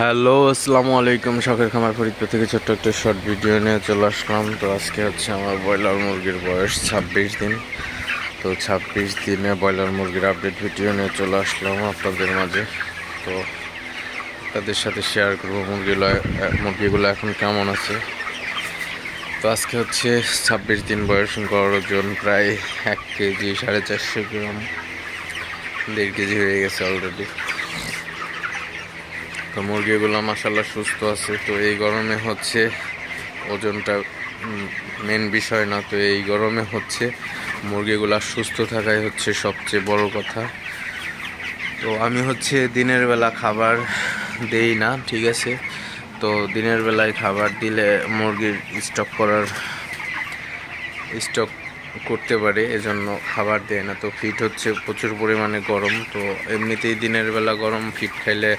Hello, আসসালামু আলাইকুম। শখের খামার ফরিদপুর থেকে ছোট্ট একটা শর্ট ভিডিও নিয়ে চলে আসলাম। তো আজকে হচ্ছে আমার ব্রয়লার মুরগির বয়স 26 দিন। তো 26 দিনে ব্রয়লার মুরগির আপডেট ভিডিও নিয়ে চলে আসলাম আপনাদের মাঝে। তো তাদের সাথে শেয়ার করবো মুরগিগুলো এখন কেমন আছে। তো আজকে হচ্ছে 26 দিন বয়স, গড় ওজন প্রায় 1 কেজি 450 গ্রাম, 1.5 কেজি হয়ে গেছে অলরেডি। তো মুরগিগুলো মাশাআল্লাহ সুস্থ আছে। তো এই গরমে হচ্ছে ওজনটা মেন বিষয় না, তো এই গরমে হচ্ছে মুরগিগুলা সুস্থ থাকাই হচ্ছে সবচেয়ে বড় কথা। তো আমি হচ্ছে দিনের বেলা খাবার দেই না, ঠিক আছে। তো দিনের বেলায় খাবার দিলে মুরগির স্টক করতে পারে, এজন্য খাবার দেয় না। তো ফিড হচ্ছে প্রচুর পরিমাণে গরম, তো এমনিতেই দিনের বেলা গরম ফিড খাইলে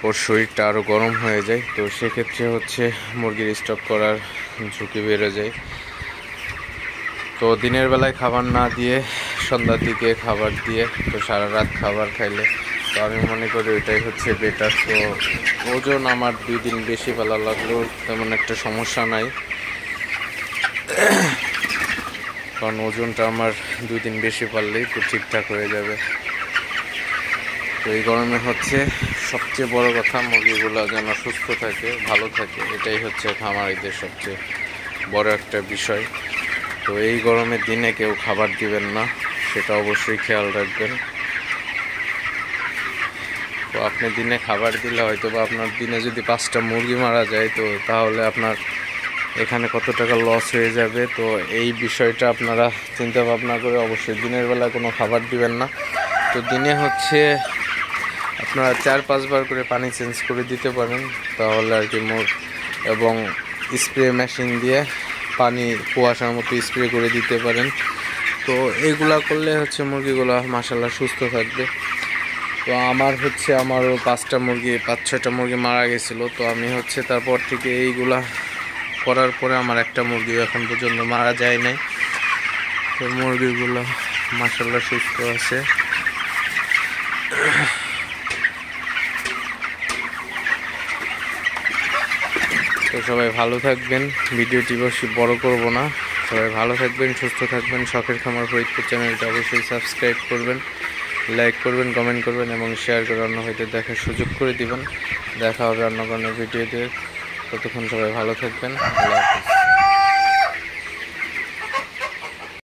ওর শরীরটা আরও গরম হয়ে যায়। তো সেক্ষেত্রে হচ্ছে মুরগির স্টক করার ঝুঁকি বেড়ে যায়। তো দিনের বেলায় খাবার না দিয়ে সন্ধ্যার দিকে খাবার দিয়ে তো সারা রাত খাবার খাইলে তো আমি মনে করি ওইটাই হচ্ছে বেটার। তো ওজন আমার 2 দিন বেশি বেলা লাগলেও তেমন একটা সমস্যা নাই, কারণ ওজনটা আমার 2 দিন বেশি পারলেই তো ঠিকঠাক হয়ে যাবে। তো এই গরমে হচ্ছে সবচেয়ে বড় কথা মুরগিগুলো যেন সুস্থ থাকে, ভালো থাকে, এটাই হচ্ছে খামারিদের সবচেয়ে বড় একটা বিষয়। তো এই গরমের দিনে কেউ খাবার দিবেন না, সেটা অবশ্যই খেয়াল রাখবেন। তো আপনি দিনে খাবার দিলে হয়তো বা আপনার দিনে যদি 5টা মুরগি মারা যায়, তো তাহলে আপনার এখানে কত টাকা লস হয়ে যাবে। তো এই বিষয়টা আপনারা চিন্তা ভাবনা করে অবশ্যই দিনের বেলা কোনো খাবার দিবেন না। তো দিনে হচ্ছে আপনারা 4-5 বার করে পানি চেঞ্জ করে দিতে পারেন, তাহলে আর কি এবং স্প্রে মেশিন দিয়ে পানি কুয়াশার মতো স্প্রে করে দিতে পারেন। তো এইগুলা করলে হচ্ছে মুরগিগুলো মাশাআল্লাহ সুস্থ থাকবে। তো আমারও 5-6টা মুরগি মারা গেছিলো। তো আমি হচ্ছে তারপর থেকে এইগুলা করার পরে আমার একটা মুরগি এখন পর্যন্ত মারা যায় নাই। তো মুরগিগুলো মাশাআল্লাহ সুস্থ আছে। তো সবাই ভালো থাকবেন, ভিডিওটি বেশি বড় করব না। সবাই ভালো থাকবেন, সুস্থ থাকবেন। শখের খামার ফরিদপুর চ্যানেলটা অবশ্যই সাবস্ক্রাইব করবেন, লাইক করবেন, কমেন্ট করবেন এবং শেয়ার করে অন্য হয়তো দেখার সুযোগ করে দিবেন। দেখা হবে অন্য কোনো ভিডিওতে। ততক্ষণ সবাই ভালো থাকবেন। আল্লাহ হাফেজ।